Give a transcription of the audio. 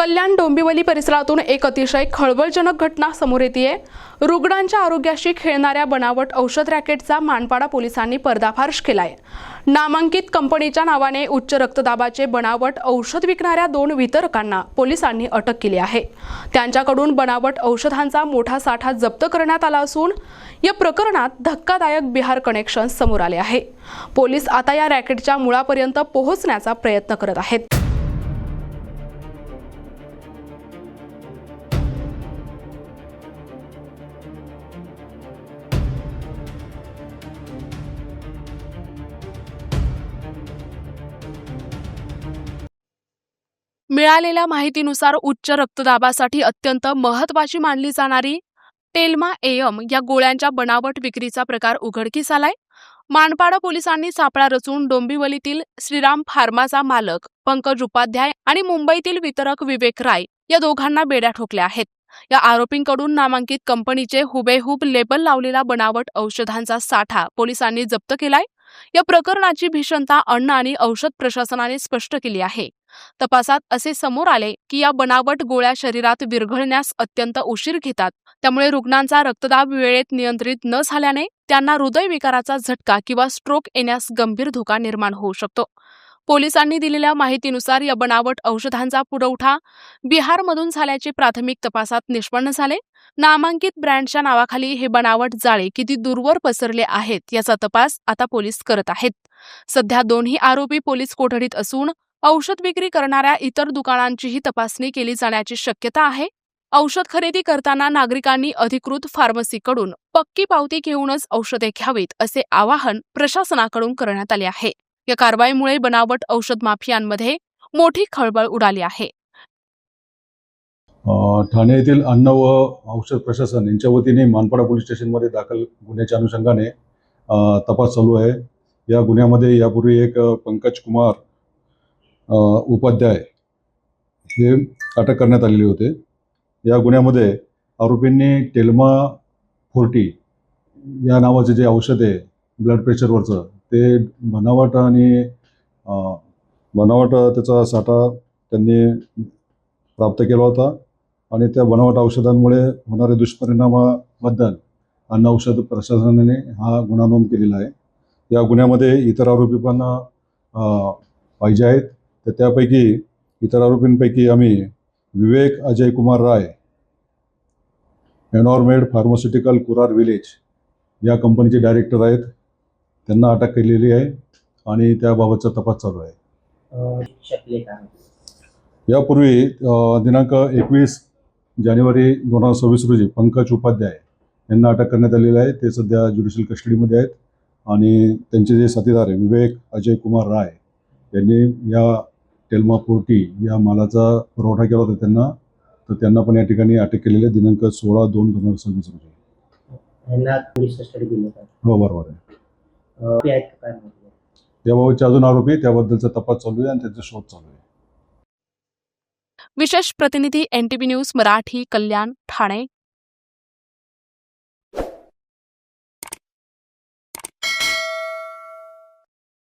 कल्याण डोंबिवली परिसरातून एक अतिशय खळबळजनक घटना समोर येतेय। रुग्णांच्या आरोग्याशी खेळणाऱ्या बनावट औषध रॅकेटचा मानपाडा पोलिसांनी पर्दाफाश केलाय। नामांकित कंपनीच्या नावाने उच्च रक्तदाबाचे बनावट औषध विकणाऱ्या 2 वितरकांना पोलिसांनी अटक केली आहे। त्यांच्याकडून बनावट औषधांचा मोठा साठा जप्त करण्यात आला असून या प्रकरणात धक्कादायक बिहार कनेक्शन समोर आले आहे। पोलीस आता या रॅकेटच्या मुळापर्यंत पोहोचण्याचा प्रयत्न करत आहेत। मिळालेल्या माहितीनुसार उच्च रक्तदाबासाठी अत्यंत महत्त्वाची मानली जाणारी टेल्मा एम या गोळ्यांच्या बनावट विक्रीचा प्रकार उघडकीस आलाय। मानपाडा पोलिसांनी सापळा रचून डोंबिवलीतील श्रीराम फार्माचा मालक पंकज उपाध्याय आणि मुंबईतील वितरक विवेक राय या दोघांना बेड्या ठोकल्या आहेत। या आरोपींकडून नामांकित कंपनीचे हुबेहूब लेबल लावलेला बनावट औषधांचा साठा पोलिसांनी जप्त केलाय। या प्रकरणाची भीषणता अन्न आणि औषध प्रशासनाने स्पष्ट केली आहे। तपासात असे समोर आले की या बनावट गोळ्या शरीरात विरघळण्यास अत्यंत उशीर घेतात, त्यामुळे रुग्णांचा रक्तदाब वेळेत नियंत्रित न झाल्याने त्यांना हृदयविकाराचा झटका किंवा स्ट्रोक येण्यास गंभीर धोका निर्माण होऊ शकतो। पोलिसांनी दिलेल्या माहितीनुसार या बनावट औषधांचा पुरवठा बिहारमधून झाल्याचे प्राथमिक तपासात निष्पन्न झाले। नामांकित ब्रँडच्या नावाखाली हे बनावट जाळे किती दूरवर पसरले आहेत याचा तपास आता पोलीस करत आहेत। सध्या दोन्ही आरोपी पोलीस कोठडीत असून औषध विक्री करणाऱ्या इतर दुकानांचीही तपासणी केली जाण्याची शक्यता आहे। औषध खरेदी करताना नागरिकांनी अधिकृत फार्मसीकडून पक्की पावती घेऊनच औषधे घ्यावीत असे आवाहन प्रशासनाकडून करण्यात आले आहे। या कारवाईमुळे बनावट औषध माफियांमध्ये मोठी खळबळ उडाली आहे। ठाणे येथील अन्न व औषध प्रशासन यांच्या वतीने मानपाडा पोलीस स्टेशनमध्ये दाखल गुन्ह्याच्या अनुषंगाने तपास चालू आहे। या गुन्ह्यामध्ये यापूर्वी एक पंकज कुमार उपाध्याय हे अटक करण्यात आलेले होते। या गुन्ह्यामध्ये आरोपींनी टेल्मा 40 या नावाचे जे औषध आहे ब्लड प्रेशरवरचं ते बनावट त्याचा साठा त्यांनी प्राप्त केला होता आणि त्या बनावट औषधांमुळे होणाऱ्या दुष्परिणामाबद्दल अन्न औषध प्रशासनाने हा गुन्हा नोंद केलेला आहे। या गुन्ह्यामध्ये इतर आरोपी पण पाहिजे आहेत, तर त्यापैकी इतर आरोपींपैकी आम्ही विवेक अजय कुमार राय, एनॉर्मेड फार्मास्युटिकल कुरार विलेज या कंपनीचे डायरेक्टर आहेत, त्यांना अटक केलेली आहे आणि त्याबाबतचा तपास चालू आहे। यापूर्वी दिनांक 21 जानेवारी 2026 रोजी पंकज उपाध्याय यांना अटक करण्यात आलेली आहे। ते सध्या ज्युडिशियल कस्टडीमध्ये आहेत आणि त्यांचे जे साथीदार आहे विवेक अजय कुमार राय यांनी या टेल्मा 40 या मालाचा पुरवठा केला होता त्यांना पण या ठिकाणी अटक केलेली आहे दिनांक 16/2/2026 रोजी। हो, बरोबर आहे। याबाबतचे अजून आरोपी त्याबद्दलचा तपास चालू आहे आणि त्यांचा शोध चालू आहे। विशेष प्रतिनिधी NTV न्यूज मराठी, कल्याण, ठाणे।